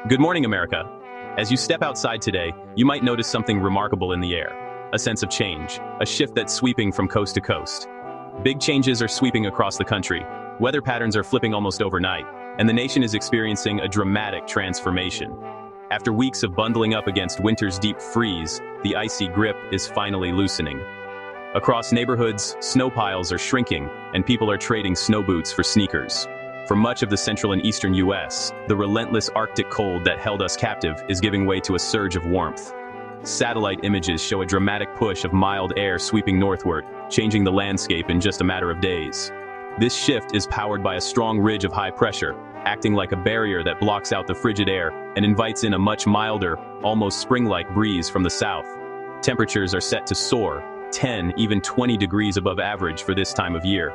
Good morning, America. As you step outside today, you might notice something remarkable in the air. A sense of change, a shift that's sweeping from coast to coast. Big changes are sweeping across the country. Weather patterns are flipping almost overnight, and the nation is experiencing a dramatic transformation. After weeks of bundling up against winter's deep freeze, the icy grip is finally loosening. Across neighborhoods, snow piles are shrinking, and people are trading snow boots for sneakers. For much of the central and eastern U.S., the relentless Arctic cold that held us captive is giving way to a surge of warmth. Satellite images show a dramatic push of mild air sweeping northward, changing the landscape in just a matter of days. This shift is powered by a strong ridge of high pressure, acting like a barrier that blocks out the frigid air and invites in a much milder, almost spring-like breeze from the south. Temperatures are set to soar, 10, even 20 degrees above average for this time of year.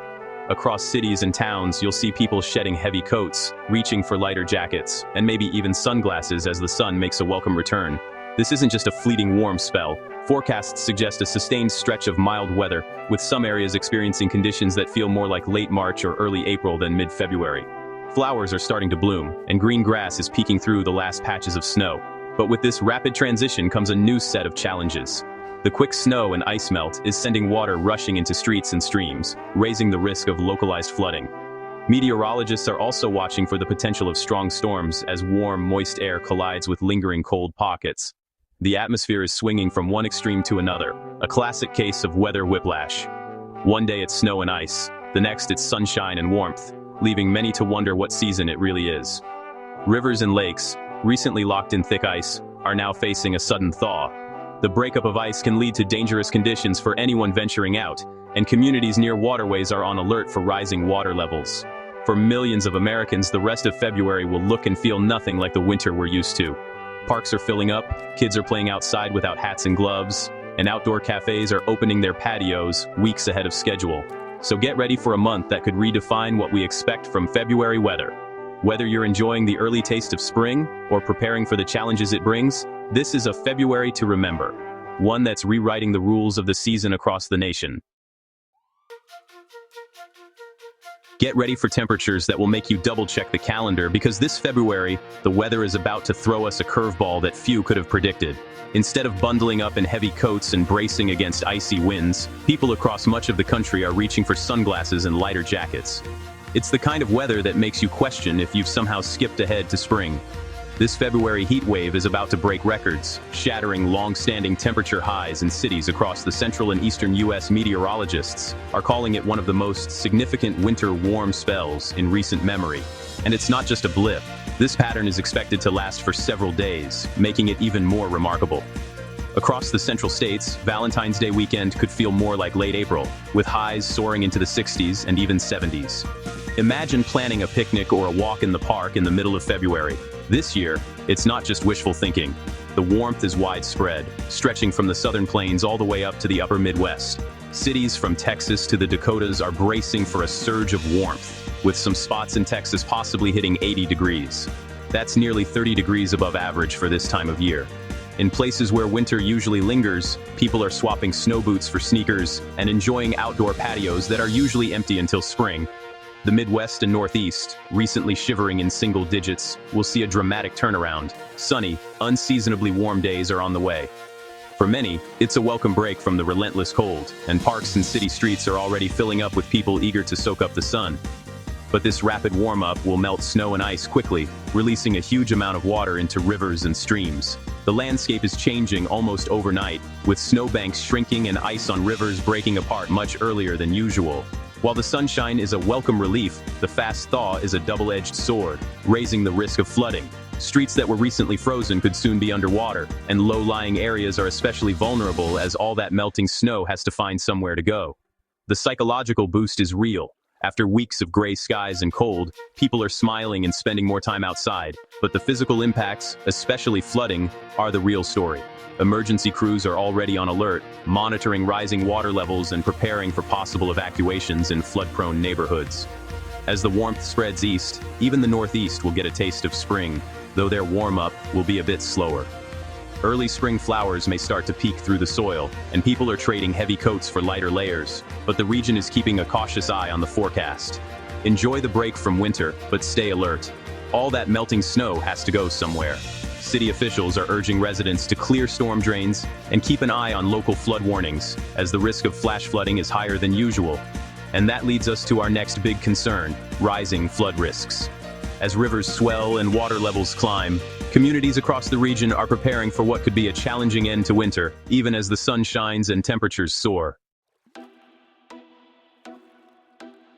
Across cities and towns, you'll see people shedding heavy coats, reaching for lighter jackets, and maybe even sunglasses as the sun makes a welcome return. This isn't just a fleeting warm spell. Forecasts suggest a sustained stretch of mild weather, with some areas experiencing conditions that feel more like late March or early April than mid-February. Flowers are starting to bloom, and green grass is peeking through the last patches of snow. But with this rapid transition comes a new set of challenges. The quick snow and ice melt is sending water rushing into streets and streams, raising the risk of localized flooding. Meteorologists are also watching for the potential of strong storms as warm, moist air collides with lingering cold pockets. The atmosphere is swinging from one extreme to another, a classic case of weather whiplash. One day it's snow and ice, the next it's sunshine and warmth, leaving many to wonder what season it really is. Rivers and lakes, recently locked in thick ice, are now facing a sudden thaw. The breakup of ice can lead to dangerous conditions for anyone venturing out, and communities near waterways are on alert for rising water levels. For millions of Americans, the rest of February will look and feel nothing like the winter we're used to. Parks are filling up, kids are playing outside without hats and gloves, and outdoor cafes are opening their patios weeks ahead of schedule. So get ready for a month that could redefine what we expect from February weather. Whether you're enjoying the early taste of spring or preparing for the challenges it brings, this is a February to remember, one that's rewriting the rules of the season across the nation. Get ready for temperatures that will make you double-check the calendar, because this February, the weather is about to throw us a curveball that few could have predicted. Instead of bundling up in heavy coats and bracing against icy winds, people across much of the country are reaching for sunglasses and lighter jackets. It's the kind of weather that makes you question if you've somehow skipped ahead to spring. This February heat wave is about to break records, shattering long-standing temperature highs in cities across the central and eastern U.S. Meteorologists are calling it one of the most significant winter warm spells in recent memory. And it's not just a blip. This pattern is expected to last for several days, making it even more remarkable. Across the central states, Valentine's Day weekend could feel more like late April, with highs soaring into the 60s and even 70s. Imagine planning a picnic or a walk in the park in the middle of February. This year, it's not just wishful thinking. The warmth is widespread, stretching from the southern plains all the way up to the upper Midwest. Cities from Texas to the Dakotas are bracing for a surge of warmth, with some spots in Texas possibly hitting 80 degrees. That's nearly 30 degrees above average for this time of year. In places where winter usually lingers, people are swapping snow boots for sneakers and enjoying outdoor patios that are usually empty until spring. The Midwest and Northeast, recently shivering in single digits, will see a dramatic turnaround. Sunny, unseasonably warm days are on the way. For many, it's a welcome break from the relentless cold, and parks and city streets are already filling up with people eager to soak up the sun. But this rapid warm-up will melt snow and ice quickly, releasing a huge amount of water into rivers and streams. The landscape is changing almost overnight, with snowbanks shrinking and ice on rivers breaking apart much earlier than usual. While the sunshine is a welcome relief, the fast thaw is a double-edged sword, raising the risk of flooding. Streets that were recently frozen could soon be underwater, and low-lying areas are especially vulnerable as all that melting snow has to find somewhere to go. The psychological boost is real. After weeks of gray skies and cold, people are smiling and spending more time outside, but the physical impacts, especially flooding, are the real story. Emergency crews are already on alert, monitoring rising water levels and preparing for possible evacuations in flood-prone neighborhoods. As the warmth spreads east, even the Northeast will get a taste of spring, though their warm-up will be a bit slower. Early spring flowers may start to peek through the soil, and people are trading heavy coats for lighter layers, but the region is keeping a cautious eye on the forecast. Enjoy the break from winter, but stay alert. all that melting snow has to go somewhere. City officials are urging residents to clear storm drains and keep an eye on local flood warnings, as the risk of flash flooding is higher than usual. And that leads us to our next big concern: rising flood risks. As rivers swell and water levels climb, communities across the region are preparing for what could be a challenging end to winter, even as the sun shines and temperatures soar.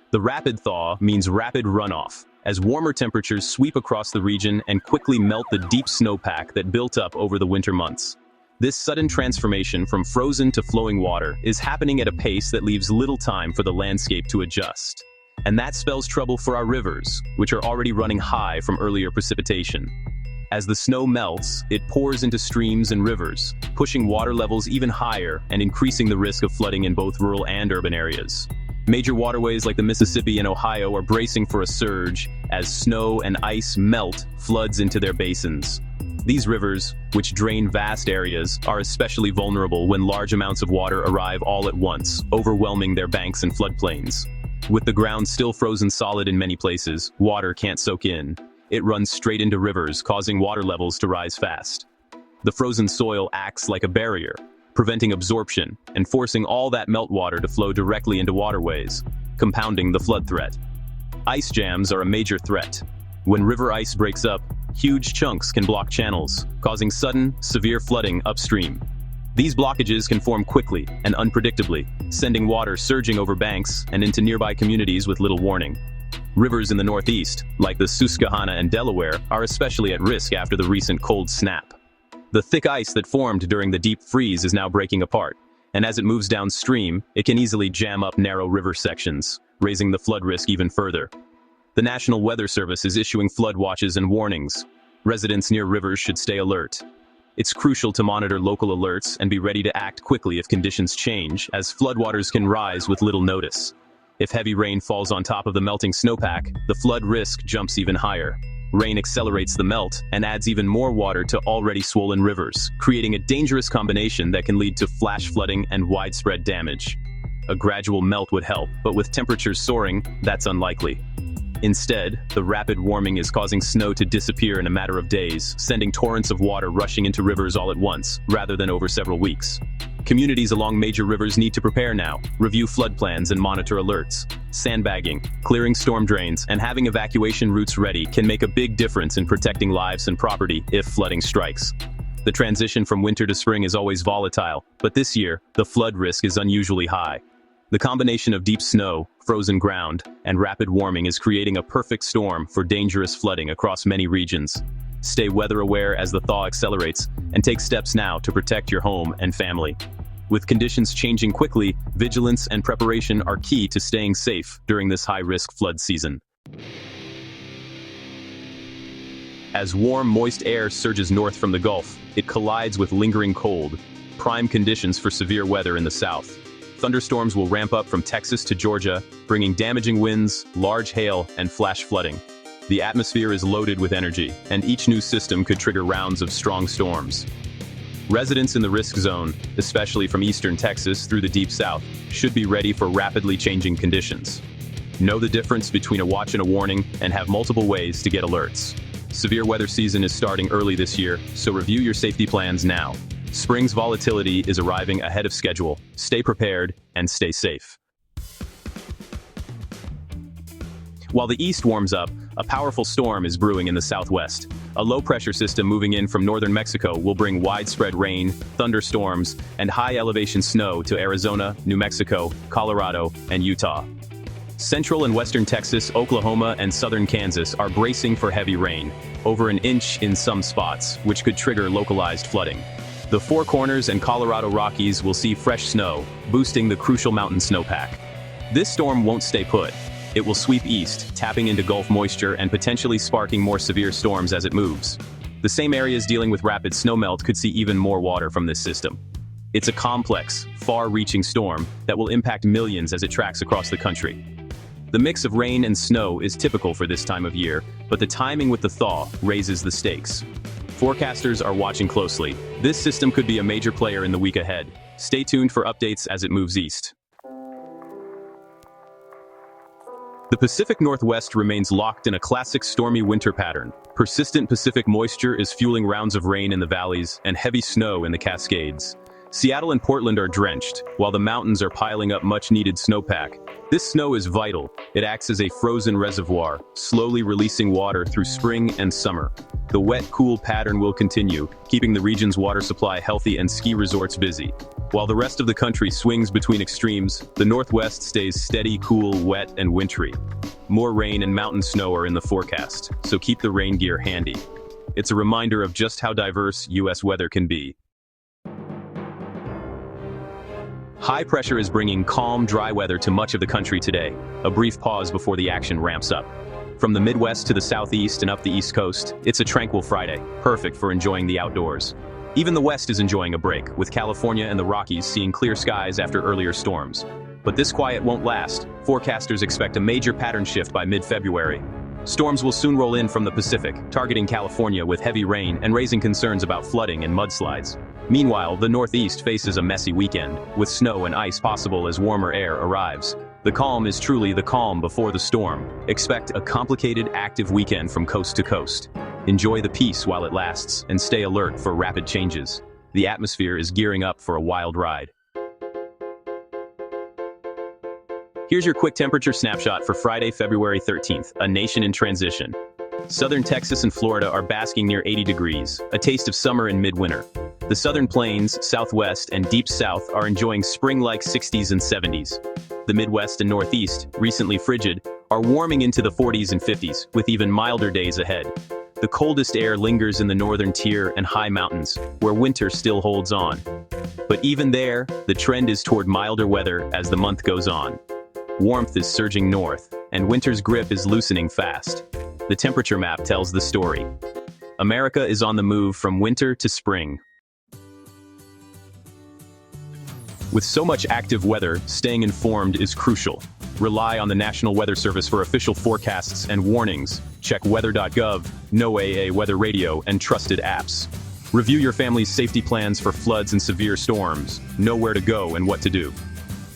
The rapid thaw means rapid runoff, as warmer temperatures sweep across the region and quickly melt the deep snowpack that built up over the winter months. This sudden transformation from frozen to flowing water is happening at a pace that leaves little time for the landscape to adjust. And that spells trouble for our rivers, which are already running high from earlier precipitation. As the snow melts, it pours into streams and rivers, pushing water levels even higher and increasing the risk of flooding in both rural and urban areas. Major waterways like the Mississippi and Ohio are bracing for a surge as snow and ice melt floods into their basins. These rivers, which drain vast areas, are especially vulnerable when large amounts of water arrive all at once, overwhelming their banks and floodplains. With the ground still frozen solid in many places, water can't soak in. It runs straight into rivers, causing water levels to rise fast. The frozen soil acts like a barrier, preventing absorption and forcing all that meltwater to flow directly into waterways, compounding the flood threat. Ice jams are a major threat. When river ice breaks up, huge chunks can block channels, causing sudden, severe flooding upstream. These blockages can form quickly and unpredictably, sending water surging over banks and into nearby communities with little warning. Rivers in the Northeast, like the Susquehanna and Delaware, are especially at risk after the recent cold snap. The thick ice that formed during the deep freeze is now breaking apart, and as it moves downstream, it can easily jam up narrow river sections, raising the flood risk even further. The National Weather Service is issuing flood watches and warnings. Residents near rivers should stay alert. It's crucial to monitor local alerts and be ready to act quickly if conditions change, as floodwaters can rise with little notice. If heavy rain falls on top of the melting snowpack, the flood risk jumps even higher. Rain accelerates the melt and adds even more water to already swollen rivers, creating a dangerous combination that can lead to flash flooding and widespread damage. A gradual melt would help, but with temperatures soaring, that's unlikely. Instead, the rapid warming is causing snow to disappear in a matter of days, sending torrents of water rushing into rivers all at once, rather than over several weeks. Communities along major rivers need to prepare now, review flood plans and monitor alerts. Sandbagging, clearing storm drains, and having evacuation routes ready can make a big difference in protecting lives and property if flooding strikes. The transition from winter to spring is always volatile, but this year, the flood risk is unusually high. The combination of deep snow, frozen ground, and rapid warming is creating a perfect storm for dangerous flooding across many regions. Stay weather aware as the thaw accelerates, and take steps now to protect your home and family. With conditions changing quickly, vigilance and preparation are key to staying safe during this high-risk flood season. As warm, moist air surges north from the Gulf, it collides with lingering cold, prime conditions for severe weather in the south. Thunderstorms will ramp up from Texas to Georgia, bringing damaging winds, large hail, and flash flooding. The atmosphere is loaded with energy, and each new system could trigger rounds of strong storms. Residents in the risk zone, especially from eastern Texas through the deep south, should be ready for rapidly changing conditions. Know the difference between a watch and a warning, and have multiple ways to get alerts. Severe weather season is starting early this year, so review your safety plans now. Spring's volatility is arriving ahead of schedule. Stay prepared and stay safe. While the east warms up, a powerful storm is brewing in the southwest. A low-pressure system moving in from northern Mexico will bring widespread rain, thunderstorms, and high-elevation snow to Arizona, New Mexico, Colorado, and Utah. Central and western Texas, Oklahoma, and southern Kansas are bracing for heavy rain, over an inch in some spots, which could trigger localized flooding. The Four Corners and Colorado Rockies will see fresh snow, boosting the crucial mountain snowpack. This storm won't stay put. It will sweep east, tapping into Gulf moisture and potentially sparking more severe storms as it moves. The same areas dealing with rapid snowmelt could see even more water from this system. It's a complex, far-reaching storm that will impact millions as it tracks across the country. The mix of rain and snow is typical for this time of year, but the timing with the thaw raises the stakes. Forecasters are watching closely. This system could be a major player in the week ahead. Stay tuned for updates as it moves east. The Pacific Northwest remains locked in a classic stormy winter pattern. Persistent Pacific moisture is fueling rounds of rain in the valleys and heavy snow in the Cascades. Seattle and Portland are drenched, while the mountains are piling up much-needed snowpack. This snow is vital. It acts as a frozen reservoir, slowly releasing water through spring and summer. The wet, cool pattern will continue, keeping the region's water supply healthy and ski resorts busy. While the rest of the country swings between extremes, the Northwest stays steady, cool, wet, and wintry. More rain and mountain snow are in the forecast, so keep the rain gear handy. It's a reminder of just how diverse U.S. weather can be. High pressure is bringing calm, dry weather to much of the country today. A brief pause before the action ramps up. From the Midwest to the Southeast and up the East Coast, it's a tranquil Friday, perfect for enjoying the outdoors. Even the West is enjoying a break, with California and the Rockies seeing clear skies after earlier storms. But this quiet won't last. Forecasters expect a major pattern shift by mid-February. Storms will soon roll in from the Pacific, targeting California with heavy rain and raising concerns about flooding and mudslides. Meanwhile, the Northeast faces a messy weekend, with snow and ice possible as warmer air arrives. The calm is truly the calm before the storm. Expect a complicated, active weekend from coast to coast. Enjoy the peace while it lasts, and stay alert for rapid changes. The atmosphere is gearing up for a wild ride. Here's your quick temperature snapshot for Friday, February 13th, a nation in transition. Southern Texas and Florida are basking near 80 degrees, a taste of summer in midwinter. The southern plains, southwest, and deep south are enjoying spring-like 60s and 70s. The Midwest and Northeast, recently frigid, are warming into the 40s and 50s, with even milder days ahead. The coldest air lingers in the northern tier and high mountains, where winter still holds on. But even there, the trend is toward milder weather as the month goes on. Warmth is surging north, and winter's grip is loosening fast. The temperature map tells the story. America is on the move from winter to spring. With so much active weather, staying informed is crucial. Rely on the National Weather Service for official forecasts and warnings. Check weather.gov, NOAA Weather Radio, and trusted apps. Review your family's safety plans for floods and severe storms. Know where to go and what to do.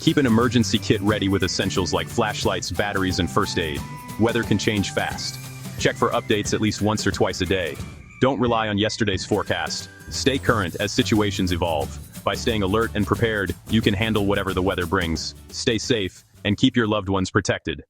Keep an emergency kit ready with essentials like flashlights, batteries, and first aid. Weather can change fast. Check for updates at least once or twice a day. Don't rely on yesterday's forecast. Stay current as situations evolve. By staying alert and prepared, you can handle whatever the weather brings. Stay safe and keep your loved ones protected.